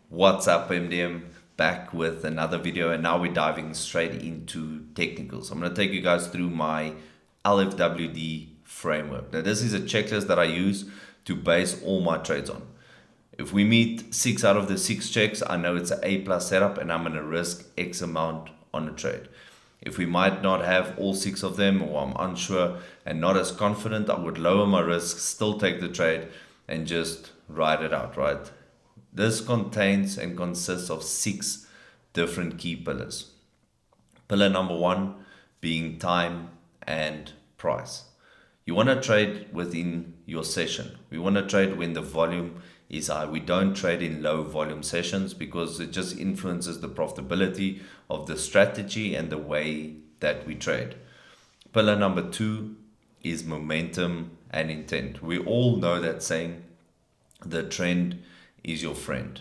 What's up, MDM? Back with another video, and now we're diving straight into technicals. I'm going to take you guys through my LFWD framework. Now, this is a checklist that I use to base all my trades on. If we meet 6 out of the 6 checks, I know it's an A+ setup and I'm going to risk X amount on a trade. If we might not have all 6 of them, or I'm unsure and not as confident, I would lower my risk, still take the trade and just ride it out, right? This contains and consists of 6 different key pillars. Pillar number 1 being time and price. You want to trade within your session. We want to trade when the volume is high. We don't trade in low volume sessions because it just influences the profitability of the strategy and the way that we trade. Pillar number 2 is momentum and intent. We all know that saying, the trend is your friend.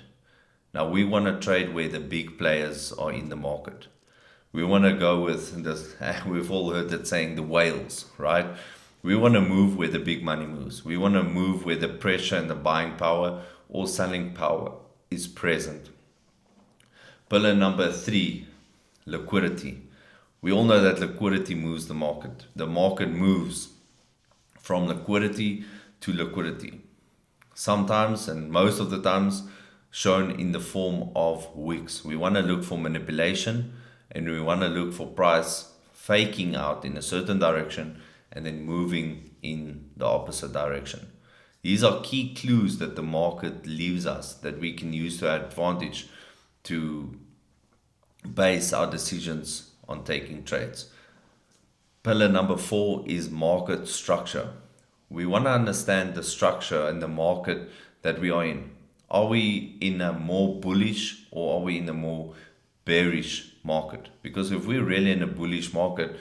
Now we want to trade where the big players are in the market. We want to go with this, we've all heard that saying, the whales, right? We want to move where the big money moves. We want to move where the pressure and the buying power or selling power is present. Pillar number 3, liquidity. We all know that liquidity moves the market. The market moves from liquidity to liquidity. Sometimes, and most of the times, shown in the form of wicks. We want to look for manipulation and we want to look for price faking out in a certain direction and then moving in the opposite direction. These are key clues that the market leaves us that we can use to our advantage to base our decisions on taking trades. Pillar number 4 is market structure. We want to understand the structure and the market that we are in. Are we in a more bullish or are we in a more bearish market? Because if we're really in a bullish market,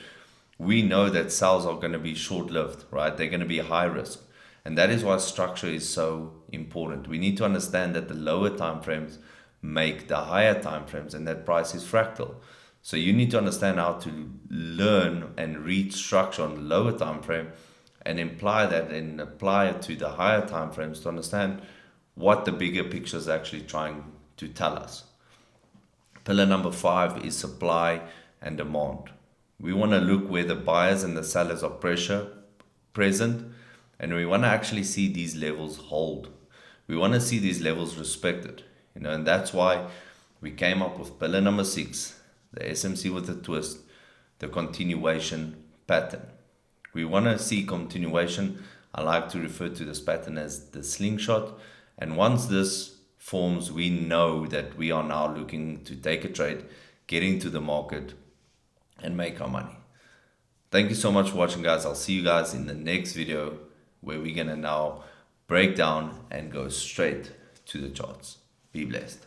we know that sales are going to be short-lived, right? They're going to be high risk. And that is why structure is so important. We need to understand that the lower time frames make the higher time frames and that price is fractal. So you need to understand how to learn and read structure on the lower time frame and imply that and apply it to the higher time frames to understand what the bigger picture is actually trying to tell us. Pillar number 5 is supply and demand. We want to look where the buyers and the sellers are present, and we want to actually see these levels hold. We want to see these levels respected, and that's why we came up with pillar number 6, the SMC with a twist, the continuation pattern. We want to see continuation. I like to refer to this pattern as the slingshot. And once this forms, we know that we are now looking to take a trade, get into the market, and make our money. Thank you so much for watching, guys. I'll see you guys in the next video where we're going to now break down and go straight to the charts. Be blessed.